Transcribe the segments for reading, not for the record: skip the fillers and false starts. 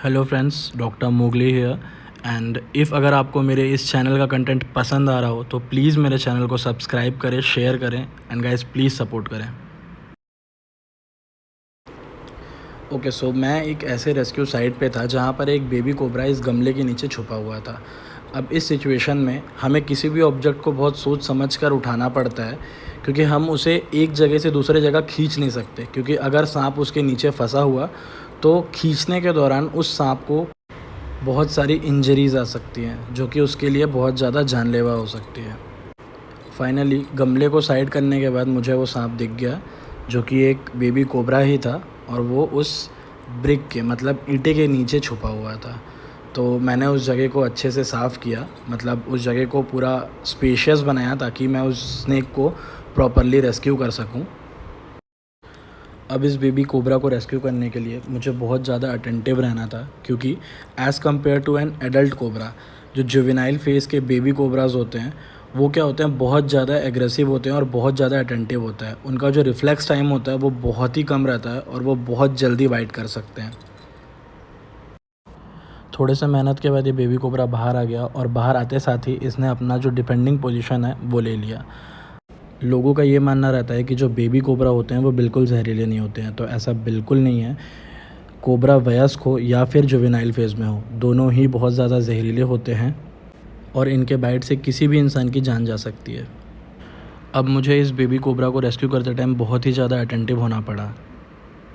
Hello friends, doctor Mowgli here. And if अगर आपको मेरे इस चैनल का कंटेंट पसंद आ रहा हो तो प्लीज़ मेरे चैनल को सब्सक्राइब करें, शेयर करें एंड गाइस प्लीज़ सपोर्ट करें। ओके सो मैं एक ऐसे रेस्क्यू साइट पे था जहाँ पर एक बेबी कोबरा इस गमले के नीचे छुपा हुआ था। अब इस सिचुएशन में हमें किसी भी ऑब्जेक्ट को बहुत सोच समझ कर उठाना पड़ता है, क्योंकि हम उसे एक जगह से दूसरे जगह खींच नहीं सकते, क्योंकि अगर सांप उसके नीचे फंसा हुआ तो खींचने के दौरान उस सांप को बहुत सारी इंजरीज़ आ सकती हैं, जो कि उसके लिए बहुत ज़्यादा जानलेवा हो सकती है। फाइनली गमले को साइड करने के बाद मुझे वो सांप दिख गया, जो कि एक बेबी कोबरा ही था, और वो उस ब्रिक के मतलब ईंटे के नीचे छुपा हुआ था। तो मैंने उस जगह को अच्छे से साफ़ किया, मतलब उस जगह को पूरा स्पेशियस बनाया ताकि मैं उस स्नेक को प्रॉपरली रेस्क्यू कर सकूं। अब इस बेबी कोबरा को रेस्क्यू करने के लिए मुझे बहुत ज़्यादा अटेंटिव रहना था, क्योंकि as compared to an adult cobra, जो जुवेनाइल फेज़ के बेबी कोबराज होते हैं वो क्या होते हैं, बहुत ज़्यादा एग्रेसिव होते हैं और बहुत ज़्यादा अटेंटिव होता है। उनका जो रिफ्लेक्स टाइम होता है वो बहुत ही कम रहता है और वो बहुत जल्दी बाइट कर सकते हैं। थोड़े से मेहनत के बाद ये बेबी कोबरा बाहर आ गया, और बाहर आते साथ ही इसने अपना जो डिफेंडिंग पोजीशन है वो ले लिया। लोगों का ये मानना रहता है कि जो बेबी कोबरा होते हैं वो बिल्कुल जहरीले नहीं होते हैं, तो ऐसा बिल्कुल नहीं है। कोबरा वयस्क हो या फिर जुवेनाइल फेज़ में हो, दोनों ही बहुत ज़्यादा जहरीले होते हैं और इनके बाइट से किसी भी इंसान की जान जा सकती है। अब मुझे इस बेबी कोबरा को रेस्क्यू करते टाइम बहुत ही ज़्यादा अटेंटिव होना पड़ा,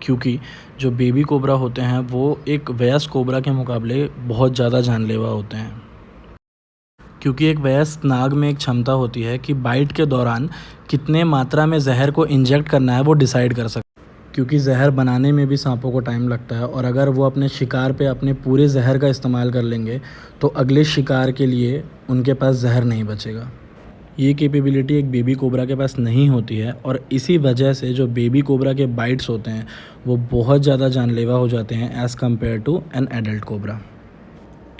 क्योंकि जो बेबी कोबरा होते हैं वो एक वयस्क कोबरा के मुकाबले बहुत ज़्यादा जानलेवा होते हैं। क्योंकि एक वयस्क नाग में एक क्षमता होती है कि बाइट के दौरान कितने मात्रा में जहर को इंजेक्ट करना है वो डिसाइड कर सकता है, क्योंकि जहर बनाने में भी सांपों को टाइम लगता है, और अगर वो अपने शिकार पे अपने पूरे जहर का इस्तेमाल कर लेंगे तो अगले शिकार के लिए उनके पास जहर नहीं बचेगा। ये कैपेबिलिटी एक बेबी कोबरा के पास नहीं होती है, और इसी वजह से जो बेबी कोबरा के बाइट्स होते हैं वो बहुत ज़्यादा जानलेवा हो जाते हैं as compared to an adult cobra.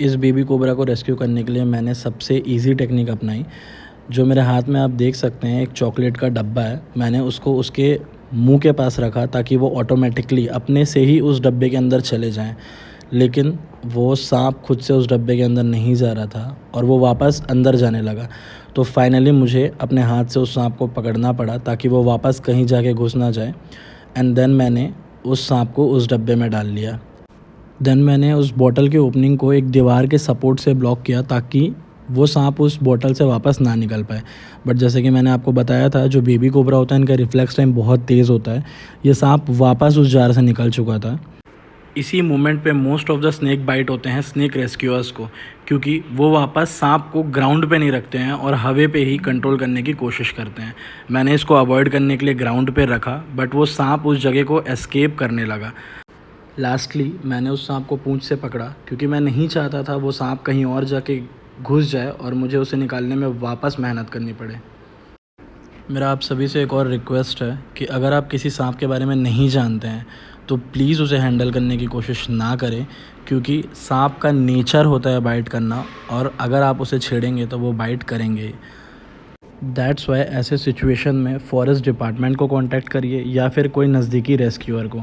इस बेबी कोबरा को रेस्क्यू करने के लिए मैंने सबसे इजी टेक्निक अपनाई। जो मेरे हाथ में आप देख सकते हैं एक चॉकलेट का डब्बा है, मैंने उसको उसके मुंह के पास रखा ताकि वो ऑटोमेटिकली अपने से ही उस डब्बे के अंदर चले जाएं, लेकिन वो सांप खुद से उस डब्बे के अंदर नहीं जा रहा था और वो वापस अंदर जाने लगा। तो फाइनली मुझे अपने हाथ से उस सांप को पकड़ना पड़ा ताकि वो वापस कहीं जाके घुस ना जाए, एंड देन मैंने उस सांप को उस डब्बे में डाल लिया। देन मैंने उस बॉटल के ओपनिंग को एक दीवार के सपोर्ट से ब्लॉक किया ताकि वो सांप उस बॉटल से वापस ना निकल पाए। बट जैसे कि मैंने आपको बताया था, जो बेबी कोबरा होता है इनका रिफ्लेक्स टाइम बहुत तेज़ होता है। ये सांप वापस उस जार से निकल चुका था। इसी मोमेंट पे most of the snake bite होते हैं स्नेक रेस्क्यूअर्स को, क्योंकि वो वापस सांप को ग्राउंड पे नहीं रखते हैं और हवे पे ही कंट्रोल करने की कोशिश करते हैं। मैंने इसको अवॉइड करने के लिए ग्राउंड पे रखा, बट वो सांप उस जगह को एस्केप करने लगा। लास्टली मैंने उस सांप को पूंछ से पकड़ा, क्योंकि मैं नहीं चाहता था वो सांप कहीं और जाके घुस जाए और मुझे उसे निकालने में वापस मेहनत करनी पड़े। मेरा आप सभी से एक और रिक्वेस्ट है कि अगर आप किसी सांप के बारे में नहीं जानते हैं तो प्लीज़ उसे हैंडल करने की कोशिश ना करें, क्योंकि सांप का नेचर होता है बाइट करना, और अगर आप उसे छेड़ेंगे तो वो बाइट करेंगे। दैट्स वाई ऐसे सिचुएशन में फॉरेस्ट डिपार्टमेंट को कांटेक्ट करिए या फिर कोई नज़दीकी रेस्क्यूअर को।